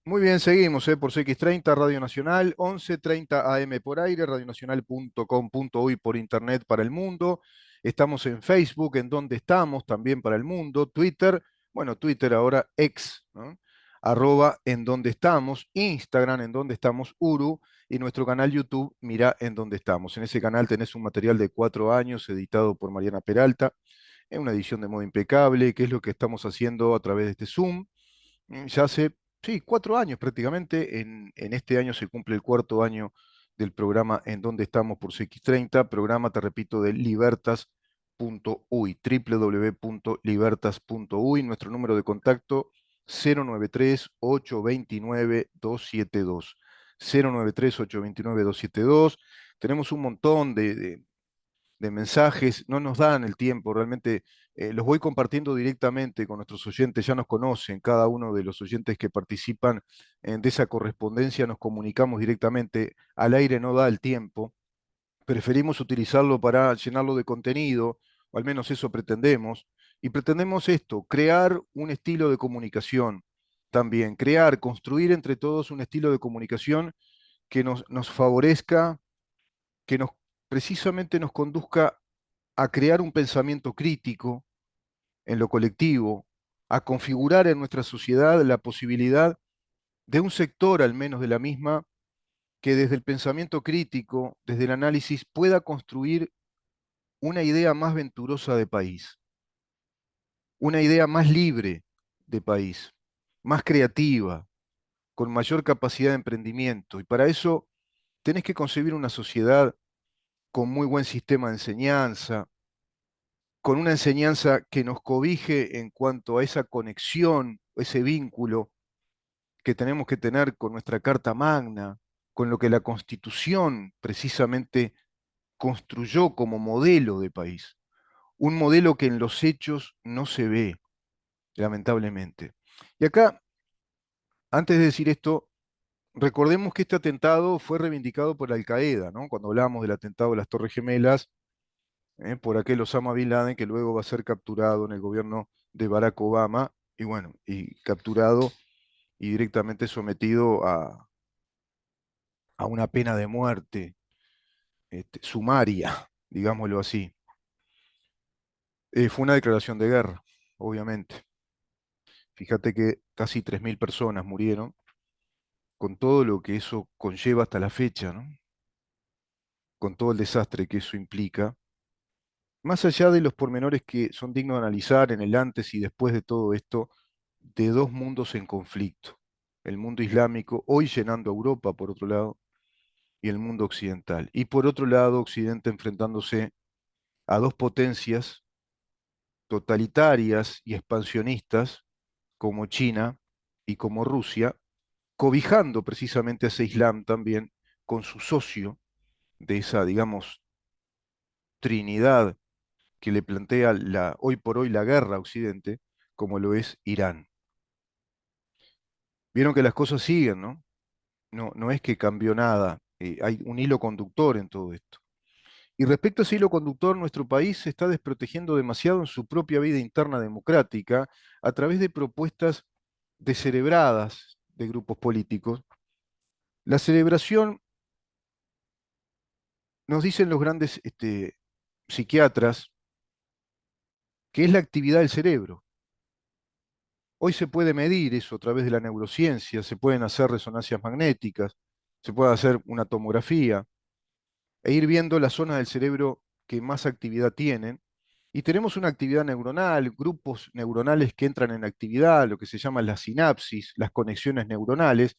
Muy bien, seguimos por CX30, Radio Nacional, 11:30 AM por aire, radionacional.com.uy por internet para el mundo. Estamos en Facebook, en donde estamos, también para el mundo. Twitter, bueno, Twitter ahora ex, ¿no? Arroba en donde estamos, Instagram en donde estamos, Uru, y nuestro canal YouTube, Mirá en donde estamos. En ese canal tenés un material de 4 años editado por Mariana Peralta, en una edición de modo impecable, que es lo que estamos haciendo a través de este Zoom. Ya hace, sí, 4 años prácticamente. En este año se cumple el cuarto año del programa En donde estamos por CX30, programa, te repito, de libertas.uy, www.libertas.uy, nuestro número de contacto 093-829-272, 093-829-272. Tenemos un montón de mensajes, no nos dan el tiempo, realmente los voy compartiendo directamente con nuestros oyentes, ya nos conocen, cada uno de los oyentes que participan de esa correspondencia, nos comunicamos directamente, al aire no da el tiempo, preferimos utilizarlo para llenarlo de contenido, o al menos eso pretendemos, y pretendemos esto, crear un estilo de comunicación también, crear, construir entre todos un estilo de comunicación que nos favorezca, que nos precisamente nos conduzca a crear un pensamiento crítico en lo colectivo, a configurar en nuestra sociedad la posibilidad de un sector al menos de la misma que desde el pensamiento crítico, desde el análisis, pueda construir una idea más venturosa de país, una idea más libre de país, más creativa, con mayor capacidad de emprendimiento. Y para eso tenés que concebir una sociedad con muy buen sistema de enseñanza, con una enseñanza que nos cobije en cuanto a esa conexión, ese vínculo que tenemos que tener con nuestra Carta Magna, con lo que la Constitución precisamente construyó como modelo de país. Un modelo que en los hechos no se ve, lamentablemente. Y acá, antes de decir esto, recordemos que este atentado fue reivindicado por Al Qaeda, ¿no? Cuando hablábamos del atentado de las Torres Gemelas, por aquel Osama Bin Laden que luego va a ser capturado en el gobierno de Barack Obama y bueno, y capturado y directamente sometido a una pena de muerte sumaria, digámoslo así. Fue una declaración de guerra, obviamente. Fíjate que casi 3.000 personas murieron, con todo lo que eso conlleva hasta la fecha, ¿no? Con todo el desastre que eso implica. Más allá de los pormenores que son dignos de analizar en el antes y después de todo esto, de dos mundos en conflicto. El mundo islámico, hoy llenando a Europa, por otro lado, y el mundo occidental. Y por otro lado, Occidente enfrentándose a dos potencias totalitarias y expansionistas, como China y como Rusia, cobijando precisamente a ese Islam también con su socio de esa, digamos, trinidad que le plantea hoy por hoy la guerra a Occidente, como lo es Irán. Vieron que las cosas siguen, ¿no? No es que cambió nada, hay un hilo conductor en todo esto. Y respecto a ese hilo conductor, nuestro país se está desprotegiendo demasiado en su propia vida interna democrática a través de propuestas descerebradas de grupos políticos. La cerebración, nos dicen los grandes psiquiatras, que es la actividad del cerebro. Hoy se puede medir eso a través de la neurociencia, se pueden hacer resonancias magnéticas, se puede hacer una tomografía e ir viendo las zonas del cerebro que más actividad tienen. Y tenemos una actividad neuronal, grupos neuronales que entran en actividad, lo que se llama la sinapsis, las conexiones neuronales.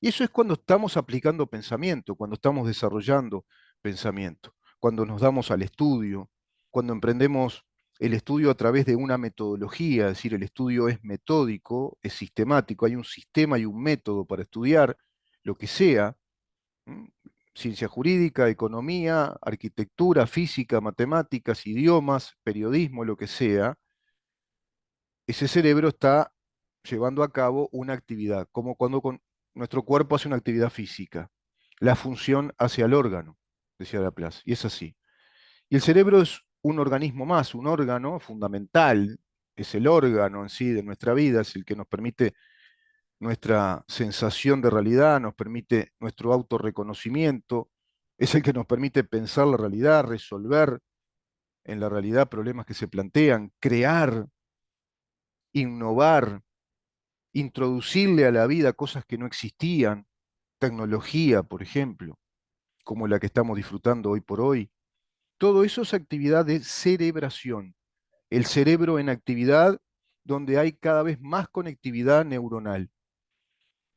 Y eso es cuando estamos aplicando pensamiento, cuando estamos desarrollando pensamiento, cuando nos damos al estudio, cuando emprendemos el estudio a través de una metodología, es decir, el estudio es metódico, es sistemático, hay un sistema y un método para estudiar lo que sea, ¿m? Ciencia jurídica, economía, arquitectura, física, matemáticas, idiomas, periodismo, lo que sea, ese cerebro está llevando a cabo una actividad, como cuando nuestro cuerpo hace una actividad física. La función hacia el órgano, decía Laplace, y es así. Y el cerebro es un organismo más, un órgano fundamental, es el órgano en sí de nuestra vida, es el que nos permite nuestra sensación de realidad, nos permite nuestro autorreconocimiento, es el que nos permite pensar la realidad, resolver en la realidad problemas que se plantean, crear, innovar, introducirle a la vida cosas que no existían, tecnología, por ejemplo, como la que estamos disfrutando hoy por hoy. Todo eso es actividad de cerebración. El cerebro en actividad donde hay cada vez más conectividad neuronal.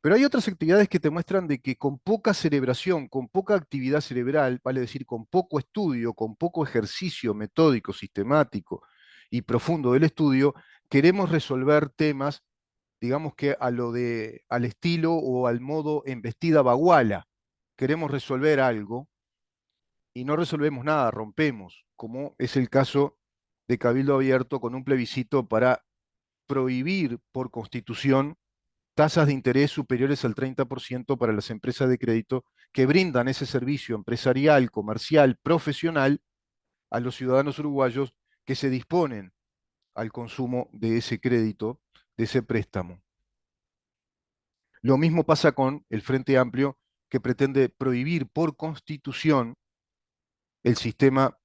Pero hay otras actividades que te muestran de que con poca cerebración, con poca actividad cerebral, vale decir, con poco estudio, con poco ejercicio metódico, sistemático y profundo del estudio, queremos resolver temas, digamos que al estilo o al modo embestida baguala. Queremos resolver algo y no resolvemos nada, rompemos, como es el caso de Cabildo Abierto con un plebiscito para prohibir por constitución tasas de interés superiores al 30% para las empresas de crédito que brindan ese servicio empresarial, comercial, profesional a los ciudadanos uruguayos que se disponen al consumo de ese crédito, de ese préstamo. Lo mismo pasa con el Frente Amplio, que pretende prohibir por constitución el sistema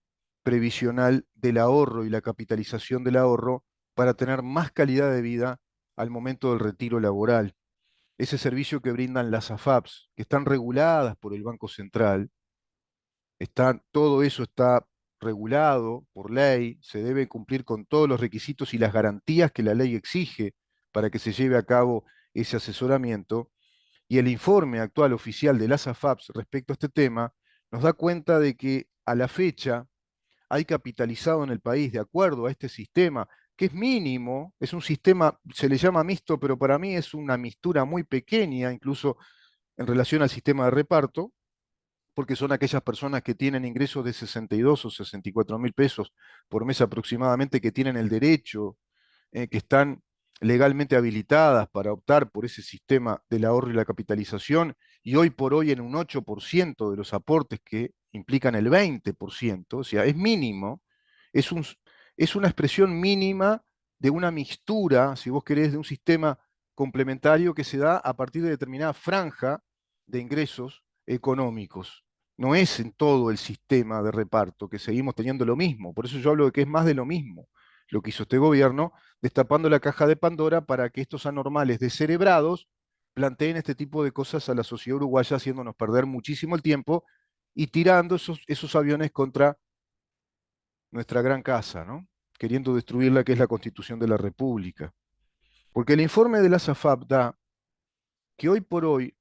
previsional del ahorro y la capitalización del ahorro para tener más calidad de vida al momento del retiro laboral. Ese servicio que brindan las AFAPs, que están reguladas por el Banco Central, todo eso está regulado por ley, se debe cumplir con todos los requisitos y las garantías que la ley exige para que se lleve a cabo ese asesoramiento. Y el informe actual oficial de las AFAPs respecto a este tema nos da cuenta de que a la fecha hay capitalizado en el país de acuerdo a este sistema, que es mínimo, es un sistema, se le llama mixto, pero para mí es una mixtura muy pequeña, incluso en relación al sistema de reparto, porque son aquellas personas que tienen ingresos de 62 o 64 mil pesos por mes aproximadamente, que tienen el derecho, que están legalmente habilitadas para optar por ese sistema del ahorro y la capitalización, y hoy por hoy en un 8% de los aportes que implican el 20%, o sea, es mínimo, es un, es una expresión mínima de una mixtura, si vos querés, de un sistema complementario que se da a partir de determinada franja de ingresos económicos. No es en todo el sistema de reparto que seguimos teniendo lo mismo. Por eso yo hablo de que es más de lo mismo lo que hizo este gobierno, destapando la caja de Pandora para que estos anormales descerebrados planteen este tipo de cosas a la sociedad uruguaya, haciéndonos perder muchísimo el tiempo y tirando esos aviones contra nuestra gran casa, ¿no? Queriendo destruirla, que es la Constitución de la República. Porque el informe de la SAFAP da que hoy por hoy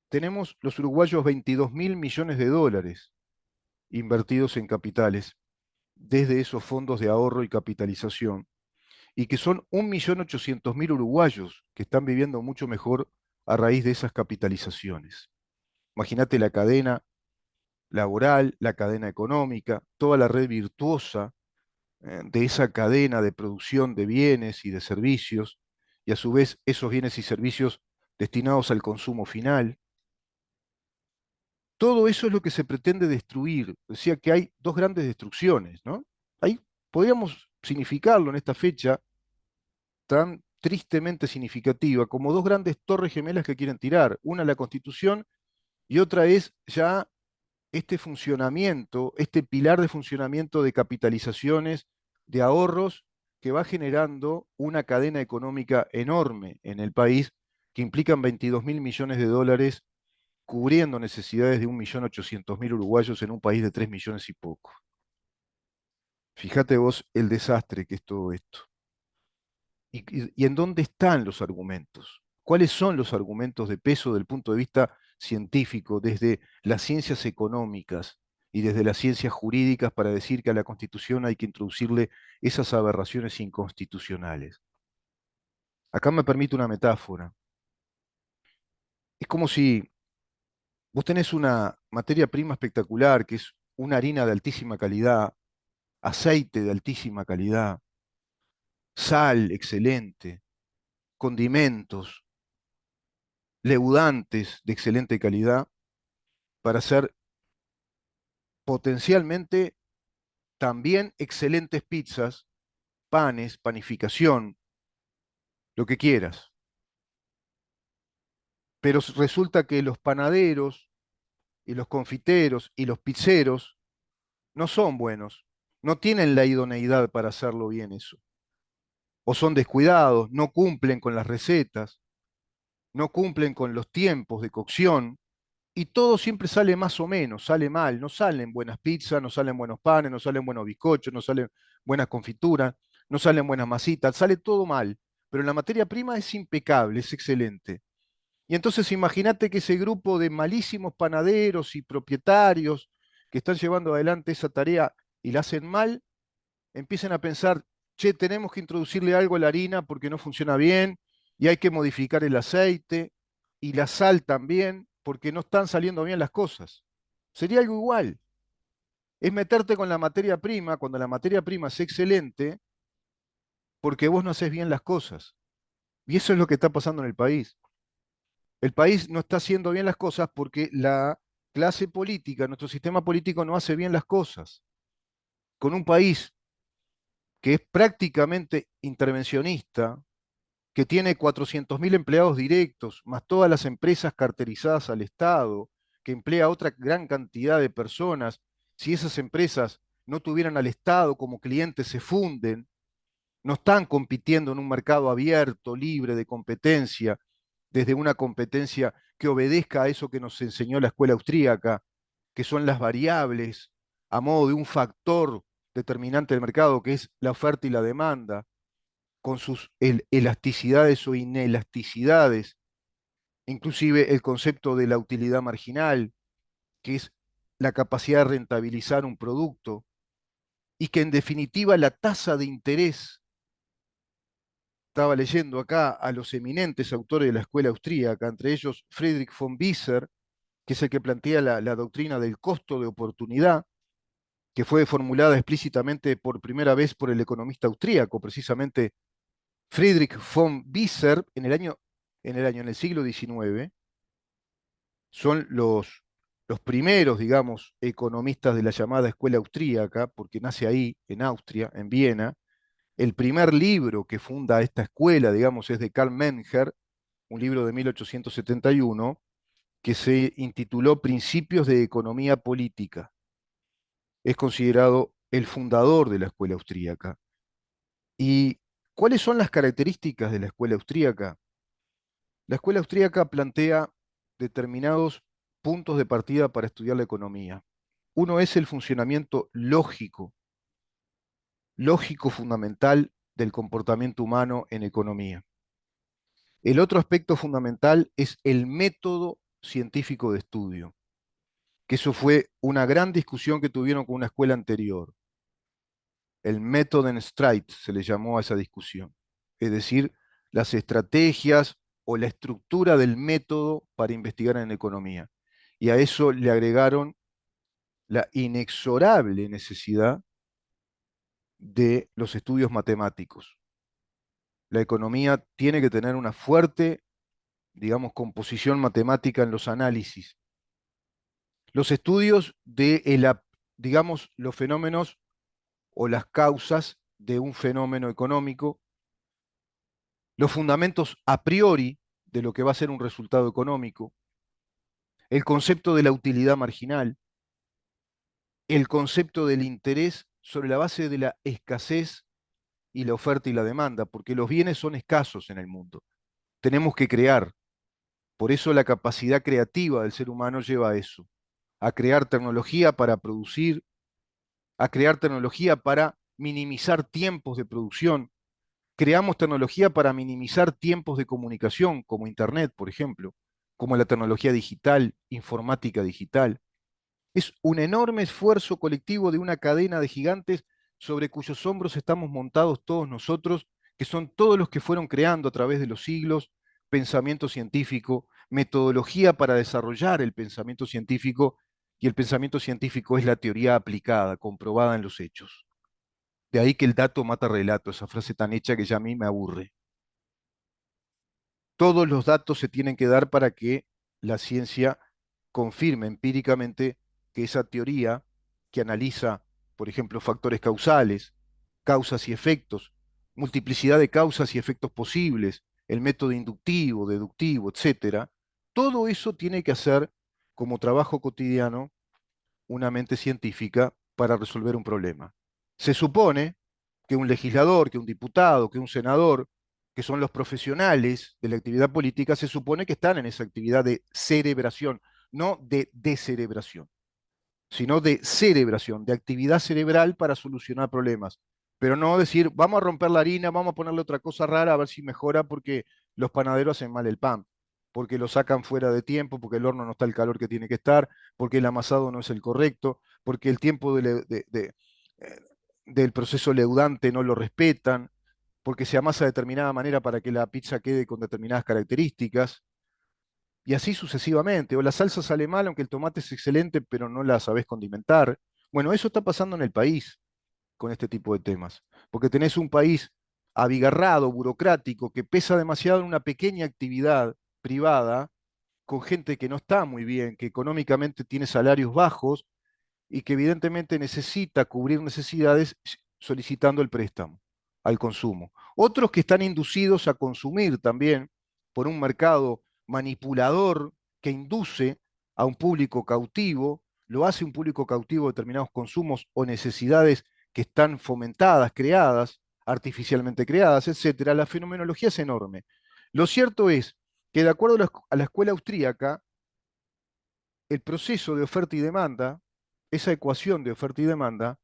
tenemos los uruguayos 22 mil millones de dólares invertidos en capitales desde esos fondos de ahorro y capitalización, y que son 1.800.000 uruguayos que están viviendo mucho mejor a raíz de esas capitalizaciones. Imagínate la cadena laboral, la cadena económica, toda la red virtuosa de esa cadena de producción de bienes y de servicios, y a su vez esos bienes y servicios destinados al consumo final. Todo eso es lo que se pretende destruir. Decía que hay dos grandes destrucciones, ¿no? Ahí podríamos significarlo en esta fecha tan tristemente significativa como dos grandes torres gemelas que quieren tirar. Una la Constitución y otra es ya este funcionamiento, este pilar de funcionamiento de capitalizaciones, de ahorros, que va generando una cadena económica enorme en el país, que implican 22 mil millones de dólares cubriendo necesidades de 1.800.000 uruguayos en un país de 3 millones y poco. Fíjate vos el desastre que es todo esto. ¿Y en dónde están los argumentos? ¿Cuáles son los argumentos de peso desde el punto de vista científico, desde las ciencias económicas y desde las ciencias jurídicas para decir que a la Constitución hay que introducirle esas aberraciones inconstitucionales? Acá me permite una metáfora. Es como si vos tenés una materia prima espectacular, que es una harina de altísima calidad, aceite de altísima calidad, sal excelente, condimentos, leudantes de excelente calidad, para hacer potencialmente también excelentes pizzas, panes, panificación, lo que quieras. pero resulta que los panaderos y los confiteros y los pizzeros no son buenos, no tienen la idoneidad para hacerlo bien eso, o son descuidados, no cumplen con las recetas, no cumplen con los tiempos de cocción, y todo siempre sale más o menos, sale mal, no salen buenas pizzas, no salen buenos panes, no salen buenos bizcochos, no salen buenas confituras, no salen buenas masitas, sale todo mal, pero la materia prima es impecable, es excelente. Y entonces imagínate que ese grupo de malísimos panaderos y propietarios que están llevando adelante esa tarea y la hacen mal, empiecen a pensar, che, tenemos que introducirle algo a la harina porque no funciona bien y hay que modificar el aceite y la sal también porque no están saliendo bien las cosas. Sería algo igual. Es meterte con la materia prima cuando la materia prima es excelente porque vos no haces bien las cosas. Y eso es lo que está pasando en el país. El país no está haciendo bien las cosas porque la clase política, nuestro sistema político no hace bien las cosas. Con un país que es prácticamente intervencionista, que tiene 400.000 empleados directos, más todas las empresas carterizadas al Estado, que emplea a otra gran cantidad de personas, si esas empresas no tuvieran al Estado como clientes, se funden, no están compitiendo en un mercado abierto, libre de competencia, desde una competencia que obedezca a eso que nos enseñó la escuela austríaca, que son las variables a modo de un factor determinante del mercado, que es la oferta y la demanda, con sus elasticidades o inelasticidades, inclusive el concepto de la utilidad marginal, que es la capacidad de rentabilizar un producto, y que en definitiva la tasa de interés, estaba leyendo acá a los eminentes autores de la escuela austríaca, entre ellos Friedrich von Wieser, que es el que plantea la doctrina del costo de oportunidad, que fue formulada explícitamente por primera vez por el economista austríaco, precisamente Friedrich von Wieser, en el siglo XIX, son los primeros, digamos, economistas de la llamada escuela austríaca, porque nace ahí, en Austria, en Viena. El primer libro que funda esta escuela, digamos, es de Karl Menger, un libro de 1871, que se intituló Principios de Economía Política. Es considerado el fundador de la escuela austríaca. ¿Y cuáles son las características de la escuela austríaca? La escuela austríaca plantea determinados puntos de partida para estudiar la economía. Uno es el funcionamiento lógico, lógico fundamental del comportamiento humano en economía. El otro aspecto fundamental es el método científico de estudio, que eso fue una gran discusión que tuvieron con una escuela anterior. El Methodenstreit se le llamó a esa discusión, es decir, las estrategias o la estructura del método para investigar en economía. Y a eso le agregaron la inexorable necesidad de los estudios matemáticos. La economía tiene que tener una fuerte, digamos, composición matemática en los análisis. Los estudios de, digamos, los fenómenos o las causas de un fenómeno económico, los fundamentos a priori de lo que va a ser un resultado económico, el concepto de la utilidad marginal, el concepto del interés sobre la base de la escasez y la oferta y la demanda, porque los bienes son escasos en el mundo. Tenemos que crear. Por eso la capacidad creativa del ser humano lleva a eso, a crear tecnología para producir, a crear tecnología para minimizar tiempos de producción. Creamos tecnología para minimizar tiempos de comunicación, como Internet, por ejemplo, como la tecnología digital, informática digital. Es un enorme esfuerzo colectivo de una cadena de gigantes sobre cuyos hombros estamos montados todos nosotros, que son todos los que fueron creando a través de los siglos pensamiento científico, metodología para desarrollar el pensamiento científico, y el pensamiento científico es la teoría aplicada, comprobada en los hechos. De ahí que el dato mata relato, esa frase tan hecha que ya a mí me aburre. Todos los datos se tienen que dar para que la ciencia confirme empíricamente que esa teoría que analiza, por ejemplo, factores causales, causas y efectos, multiplicidad de causas y efectos posibles, el método inductivo, deductivo, etcétera, Todo eso tiene que hacer como trabajo cotidiano una mente científica para resolver un problema. Se supone que un legislador, que un diputado, que un senador, que son los profesionales de la actividad política, se supone que están en esa actividad de cerebración, no de descerebración, sino de cerebración, de actividad cerebral para solucionar problemas. Pero no decir, vamos a romper la harina, vamos a ponerle otra cosa rara a ver si mejora porque los panaderos hacen mal el pan, porque lo sacan fuera de tiempo, porque el horno no está al calor que tiene que estar, porque el amasado no es el correcto, porque el tiempo eh, del proceso leudante no lo respetan, porque se amasa de determinada manera para que la pizza quede con determinadas características y así sucesivamente. O la salsa sale mal, aunque el tomate es excelente, pero no la sabés condimentar. Bueno, eso está pasando en el país con este tipo de temas, porque tenés un país abigarrado, burocrático, que pesa demasiado en una pequeña actividad privada, con gente que no está muy bien, que económicamente tiene salarios bajos y que evidentemente necesita cubrir necesidades solicitando el préstamo al consumo. Otros que están inducidos a consumir también por un mercado manipulador que induce a un público cautivo, lo hace un público cautivo de determinados consumos o necesidades que están fomentadas, creadas, artificialmente creadas, etcétera. La fenomenología es enorme. Lo cierto es que de acuerdo a la escuela austríaca, el proceso de oferta y demanda, esa ecuación de oferta y demanda,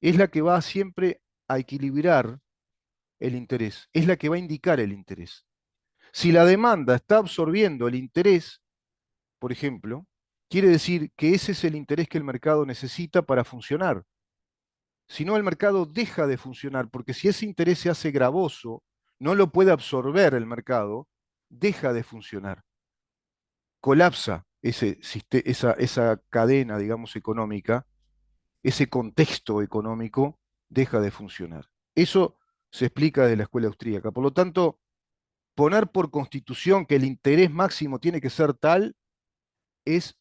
es la que va siempre a equilibrar el interés, es la que va a indicar el interés. Si la demanda está absorbiendo el interés, por ejemplo, quiere decir que ese es el interés que el mercado necesita para funcionar. Si no, el mercado deja de funcionar, porque si ese interés se hace gravoso, no lo puede absorber el mercado, deja de funcionar. Colapsa esa cadena, digamos, económica, ese contexto económico deja de funcionar. Eso se explica desde la escuela austríaca. Por lo tanto, poner por constitución que el interés máximo tiene que ser tal es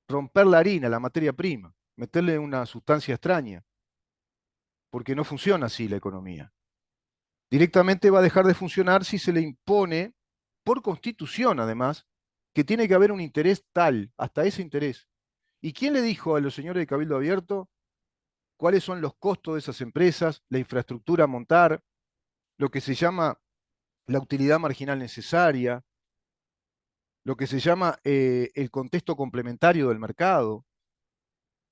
romper la harina, la materia prima, meterle una sustancia extraña, porque no funciona así la economía. Directamente va a dejar de funcionar si se le impone, por constitución además, que tiene que haber un interés tal, hasta ese interés. ¿Y quién le dijo a los señores de Cabildo Abierto cuáles son los costos de esas empresas, la infraestructura a montar, lo que se llama la utilidad marginal necesaria, lo que se llama el contexto complementario del mercado,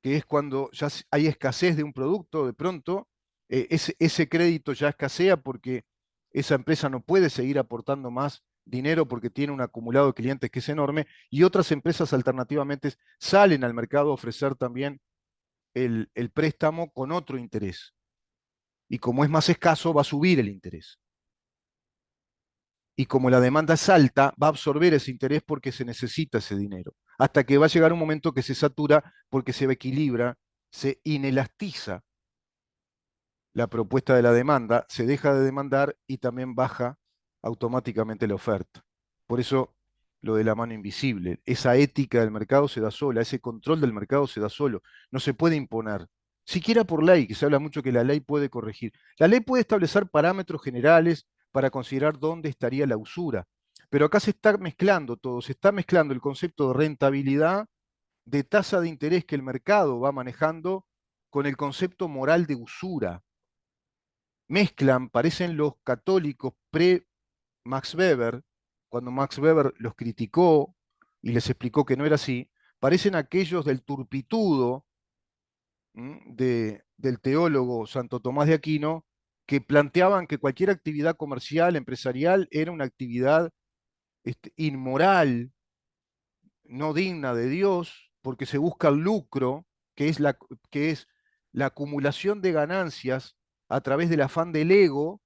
que es cuando ya hay escasez de un producto, de pronto ese crédito ya escasea porque esa empresa no puede seguir aportando más dinero porque tiene un acumulado de clientes que es enorme, y otras empresas alternativamente salen al mercado a ofrecer también el préstamo con otro interés. Y como es más escaso, va a subir el interés. Y como la demanda es alta, va a absorber ese interés porque se necesita ese dinero. Hasta que va a llegar un momento que se satura porque se equilibra, se inelastiza la propuesta de la demanda, se deja de demandar y también baja automáticamente la oferta. Por eso lo de la mano invisible, esa ética del mercado se da sola, ese control del mercado se da solo, no se puede imponer, siquiera por ley, que se habla mucho que la ley puede corregir. La ley puede establecer parámetros generales para considerar dónde estaría la usura, pero acá se está mezclando todo, se está mezclando el concepto de rentabilidad, de tasa de interés que el mercado va manejando, con el concepto moral de usura. Mezclan, parecen los católicos pre-Max Weber, cuando Max Weber los criticó y les explicó que no era así, parecen aquellos del turpitudo del teólogo Santo Tomás de Aquino, que planteaban que cualquier actividad comercial, empresarial, era una actividad inmoral, no digna de Dios, porque se busca el lucro, que es la acumulación de ganancias a través del afán del ego,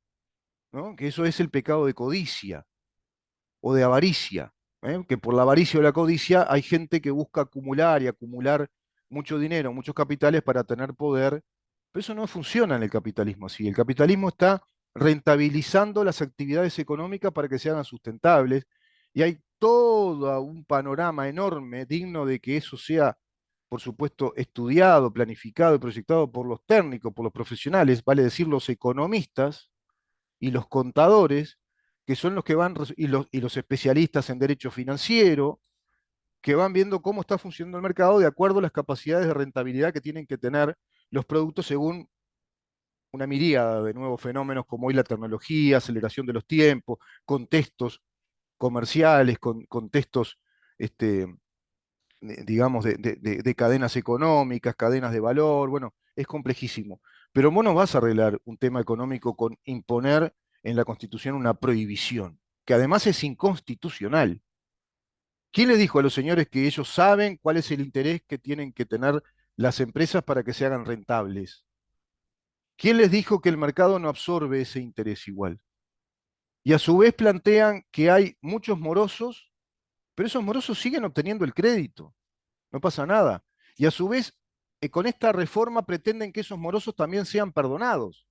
¿no? Que eso es el pecado de codicia o de avaricia, ¿eh? Que por la avaricia o la codicia hay gente que busca acumular y acumular mucho dinero, muchos capitales para tener poder, pero eso no funciona en el capitalismo así. El capitalismo está rentabilizando las actividades económicas para que se hagan sustentables y hay todo un panorama enorme digno de que eso sea, por supuesto, estudiado, planificado y proyectado por los técnicos, por los profesionales, vale decir los economistas, y los contadores, que son los que van, y los especialistas en derecho financiero, que van viendo cómo está funcionando el mercado de acuerdo a las capacidades de rentabilidad que tienen que tener los productos según una miríada de nuevos fenómenos como hoy la tecnología, aceleración de los tiempos, contextos comerciales, contextos, este, digamos, de cadenas económicas, cadenas de valor, bueno, es complejísimo. Pero vos no vas a arreglar un tema económico con imponer en la Constitución una prohibición, que además es inconstitucional. ¿Quién le dijo a los señores que ellos saben cuál es el interés que tienen que tener las empresas para que se hagan rentables? ¿Quién les dijo que el mercado no absorbe ese interés igual? Y a su vez plantean que hay muchos morosos, pero esos morosos siguen obteniendo el crédito, no pasa nada. Y a su vez, con esta reforma pretenden que esos morosos también sean perdonados.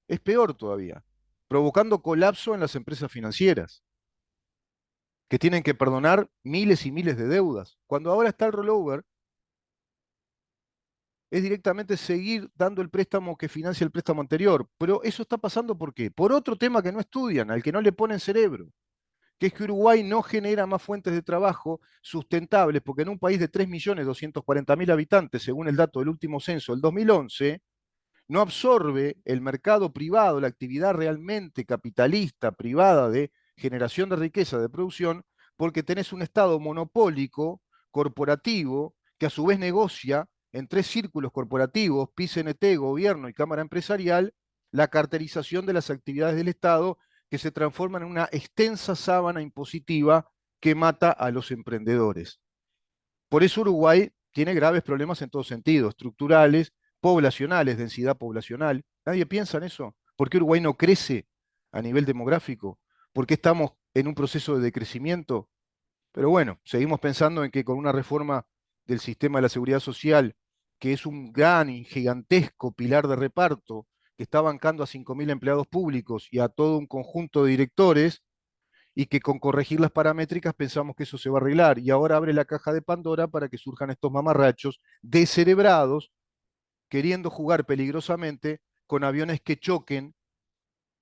Es peor todavía, provocando colapso en las empresas financieras, que tienen que perdonar miles y miles de deudas. Cuando ahora está el rollover, es directamente seguir dando el préstamo que financia el préstamo anterior. Pero eso está pasando ¿por qué? Por otro tema que no estudian, al que no le ponen cerebro, que es que Uruguay no genera más fuentes de trabajo sustentables, porque en un país de 3.240.000 habitantes, según el dato del último censo del 2011, no absorbe el mercado privado, la actividad realmente capitalista, privada de generación de riqueza, de producción, porque tenés un Estado monopólico, corporativo, que a su vez negocia en tres círculos corporativos, PICNT, gobierno y Cámara Empresarial, la carterización de las actividades del Estado que se transforman en una extensa sábana impositiva que mata a los emprendedores. Por eso Uruguay tiene graves problemas en todo sentido, estructurales, poblacionales, densidad poblacional. Nadie piensa en eso. ¿Por qué Uruguay no crece a nivel demográfico? ¿Por qué estamos en un proceso de decrecimiento? Pero bueno, seguimos pensando en que con una reforma del sistema de la seguridad social, que es un gran y gigantesco pilar de reparto, que está bancando a 5.000 empleados públicos y a todo un conjunto de directores, y que con corregir las paramétricas pensamos que eso se va a arreglar. Y ahora abre la caja de Pandora para que surjan estos mamarrachos descerebrados queriendo jugar peligrosamente con aviones que choquen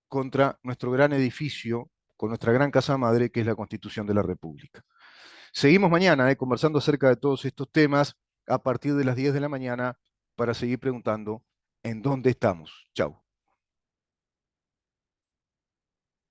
contra nuestro gran edificio, con nuestra gran casa madre, que es la Constitución de la República. Seguimos mañana conversando acerca de todos estos temas a partir de las 10 de la mañana para seguir preguntando en dónde estamos. Chau.